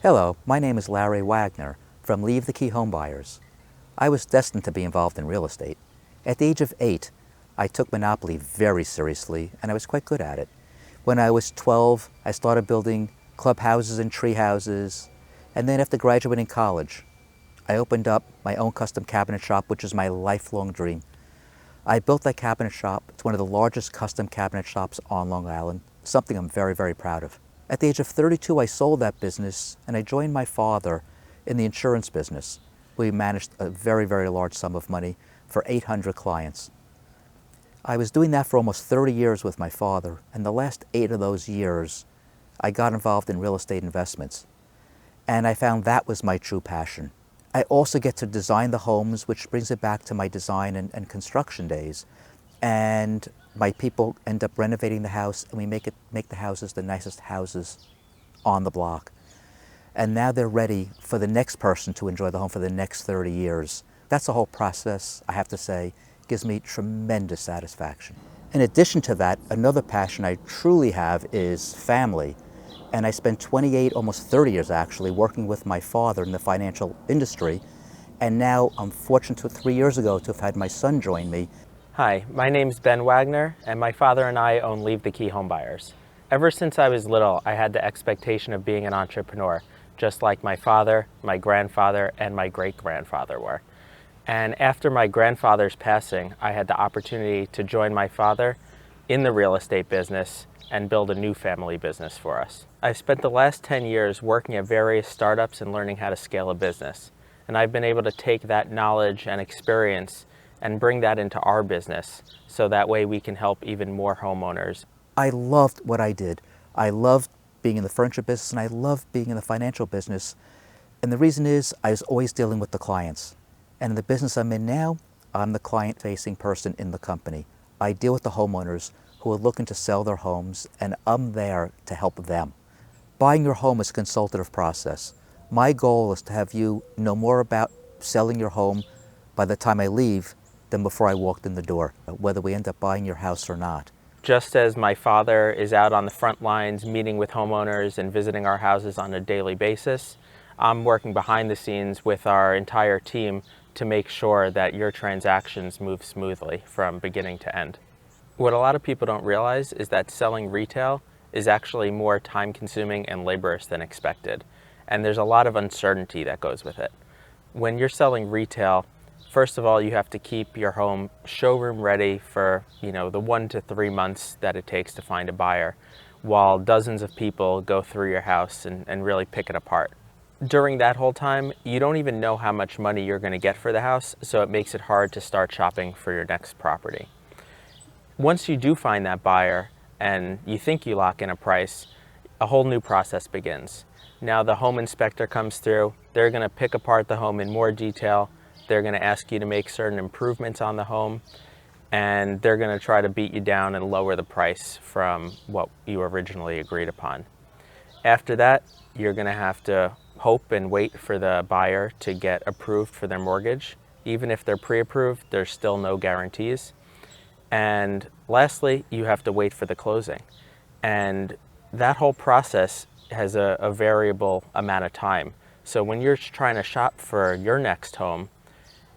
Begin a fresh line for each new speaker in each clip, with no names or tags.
Hello, my name is Larry Wagner from Leave The Key Homebuyers. I was destined to be involved in real estate. At the age of 8, I took Monopoly very seriously and I was quite good at it. When I was 12, I started building clubhouses and tree houses, and then after graduating college, I opened up my own custom cabinet shop, which is my lifelong dream. I built that cabinet shop. It's one of the largest custom cabinet shops on Long Island, something I'm very, very proud of. At the age of 32, I sold that business and I joined my father in the insurance business. We managed a very, very large sum of money for 800 clients. I was doing that for almost 30 years with my father, and the last 8 of those years, I got involved in real estate investments. And I found that was my true passion. I also get to design the homes, which brings it back to my design and construction days. And my people end up renovating the house, and we make the houses the nicest houses on the block. And now they're ready for the next person to enjoy the home for the next 30 years. That's the whole process, I have to say, gives me tremendous satisfaction. In addition to that, another passion I truly have is family. And I spent 28, almost 30 years actually, working with my father in the financial industry. And now I'm fortunate to 3 years ago to have had my son join me.
Hi, my name's Ben Wagner, and my father and I own Leave The Key Homebuyers. Ever since I was little, I had the expectation of being an entrepreneur, just like my father, my grandfather, and my great-grandfather were. And after my grandfather's passing, I had the opportunity to join my father in the real estate business and build a new family business for us. I've spent the last 10 years working at various startups and learning how to scale a business. And I've been able to take that knowledge and experience and bring that into our business so that way we can help even more homeowners.
I loved what I did. I loved being in the furniture business and I loved being in the financial business. And the reason is I was always dealing with the clients. And in the business I'm in now, I'm the client-facing person in the company. I deal with the homeowners who are looking to sell their homes, and I'm there to help them. Buying your home is a consultative process. My goal is to have you know more about selling your home by the time I leave than before I walked in the door, whether we end up buying your house or not.
Just as my father is out on the front lines meeting with homeowners and visiting our houses on a daily basis, I'm working behind the scenes with our entire team to make sure that your transactions move smoothly from beginning to end. What a lot of people don't realize is that selling retail is actually more time-consuming and laborious than expected. And there's a lot of uncertainty that goes with it. When you're selling retail, first of all, you have to keep your home showroom ready for, the 1 to 3 months that it takes to find a buyer, while dozens of people go through your house and really pick it apart. During that whole time, you don't even know how much money you're going to get for the house, so it makes it hard to start shopping for your next property. Once you do find that buyer and you think you lock in a price, a whole new process begins. Now the home inspector comes through, they're going to pick apart the home in more detail, they're going to ask you to make certain improvements on the home, and they're going to try to beat you down and lower the price from what you originally agreed upon. After that, you're going to have to hope and wait for the buyer to get approved for their mortgage. Even if they're pre-approved, there's still no guarantees. And lastly, you have to wait for the closing. And that whole process has a variable amount of time. So when you're trying to shop for your next home,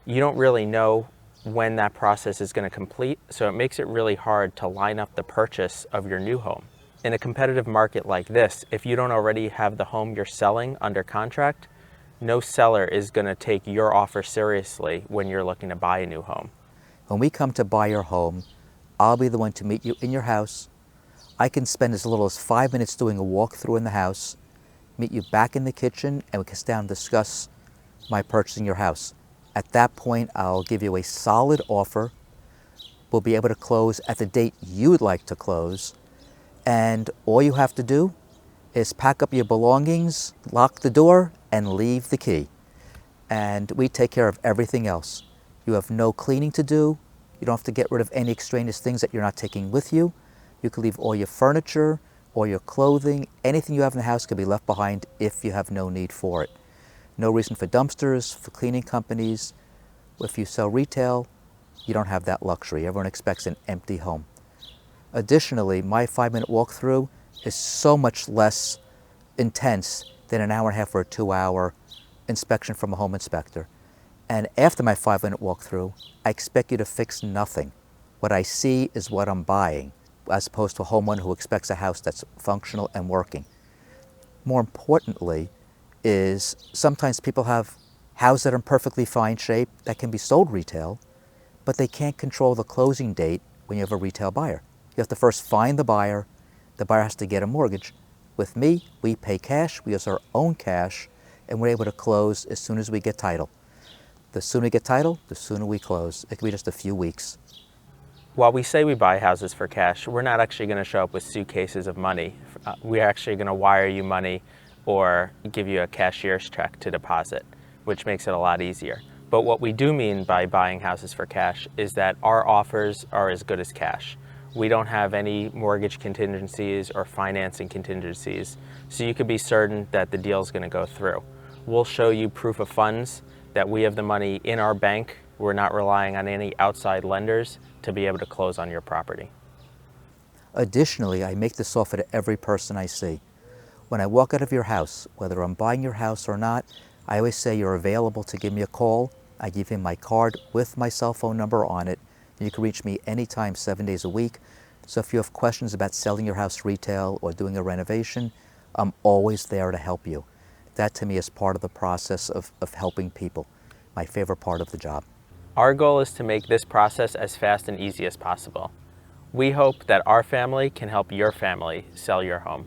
you don't really know when that process is going to complete, so it makes it really hard to line up the purchase of your new home. In a competitive market like this, if you don't already have the home you're selling under contract, no seller is going to take your offer seriously when you're looking to buy a new home.
When we come to buy your home, I'll be the one to meet you in your house. I can spend as little as 5 minutes doing a walkthrough in the house, meet you back in the kitchen, and we can sit down and discuss my purchasing your house. At that point, I'll give you a solid offer. We'll be able to close at the date you would like to close. And all you have to do is pack up your belongings, lock the door, and leave the key. And we take care of everything else. You have no cleaning to do. You don't have to get rid of any extraneous things that you're not taking with you. You can leave all your furniture, all your clothing, anything you have in the house can be left behind if you have no need for it. No reason for dumpsters, for cleaning companies. If you sell retail, you don't have that luxury. Everyone expects an empty home. Additionally, my 5-minute walkthrough is so much less intense then an hour and a half or a 2-hour inspection from a home inspector. And after my 5-minute walkthrough, I expect you to fix nothing. What I see is what I'm buying, as opposed to a homeowner who expects a house that's functional and working. More importantly is sometimes people have houses that are in perfectly fine shape that can be sold retail, but they can't control the closing date when you have a retail buyer. You have to first find the buyer has to get a mortgage. With me, we pay cash, we use our own cash, and we're able to close as soon as we get title. The sooner we get title, the sooner we close. It can be just a few weeks.
While we say we buy houses for cash, we're not actually going to show up with suitcases of money. We're actually going to wire you money or give you a cashier's check to deposit, which makes it a lot easier. But what we do mean by buying houses for cash is that our offers are as good as cash. We don't have any mortgage contingencies or financing contingencies, so you can be certain that the deal is going to go through. We'll show you proof of funds that we have the money in our bank. We're not relying on any outside lenders to be able to close on your property.
Additionally, I make this offer to every person I see. When I walk out of your house, whether I'm buying your house or not, I always say you're available to give me a call. I give you my card with my cell phone number on it. You can reach me anytime, 7 days a week. So if you have questions about selling your house retail or doing a renovation, I'm always there to help you. That to me is part of the process of helping people, my favorite part of the job.
Our goal is to make this process as fast and easy as possible. We hope that our family can help your family sell your home.